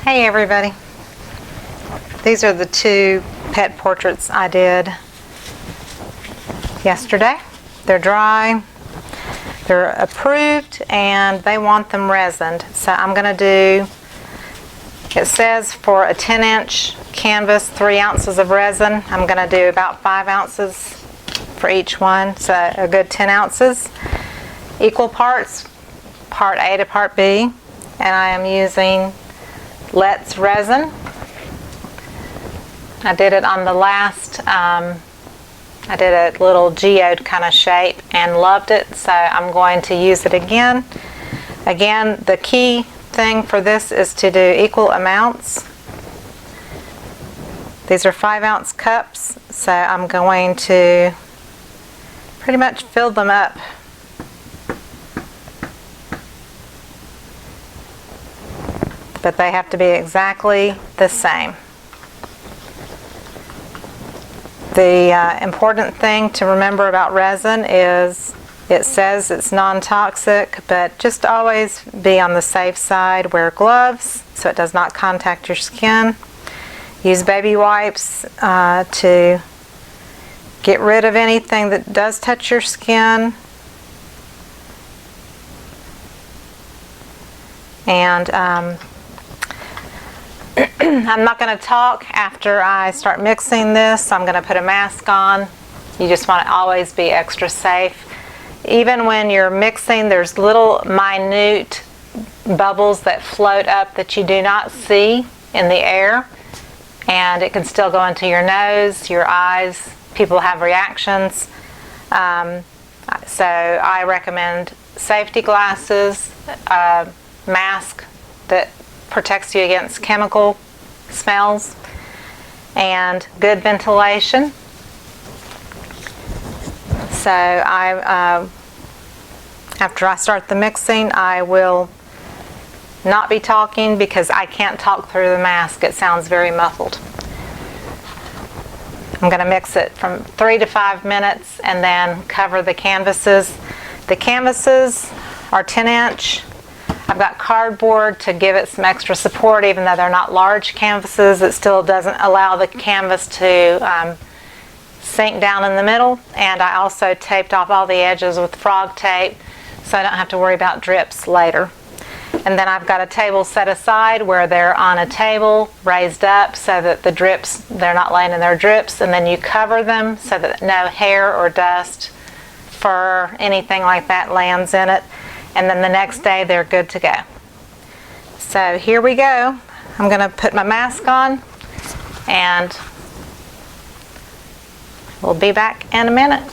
Hey everybody. These are the two pet portraits I did yesterday. They're dry, they're approved, and they want them resined. So I'm going to do, it says for a 10-inch canvas, 3 ounces of resin. I'm going to do about 5 ounces for each one, so a good 10 ounces. Equal parts, part A to part B, and I am using Lett's resin. I did it on the last, I did a little geode kind of shape and loved it, so I'm going to use it again. Again, the key thing for this is to do equal amounts. These are 5-ounce cups, so I'm going to pretty much fill them up. But they have to be exactly the same. The important thing to remember about resin is it says it's non-toxic, but just always be on the safe side. Wear gloves so it does not contact your skin. Use baby wipes to get rid of anything that does touch your skin. And I'm not going to talk after I start mixing this. I'm going to put a mask on. You just want to always be extra safe. Even when you're mixing, there's little minute bubbles that float up that you do not see in the air, and it can still go into your nose, your eyes. People have reactions. So I recommend safety glasses, a mask that protects you against chemical smells, and good ventilation. So after I start the mixing, I will not be talking because I can't talk through the mask. It sounds very muffled. I'm going to mix it from 3 to 5 minutes and then cover the canvases. The canvases are 10-inch. I've got cardboard to give it some extra support. Even though they're not large canvases, it still doesn't allow the canvas to sink down in the middle. And I also taped off all the edges with frog tape so I don't have to worry about drips later. And then I've got a table set aside where they're on a table raised up so that the drips, they're not laying in their drips, and then you cover them so that no hair or dust, fur, anything like that lands in it. And then the next day they're good to go. So here we go. I'm going to put my mask on and we'll be back in a minute.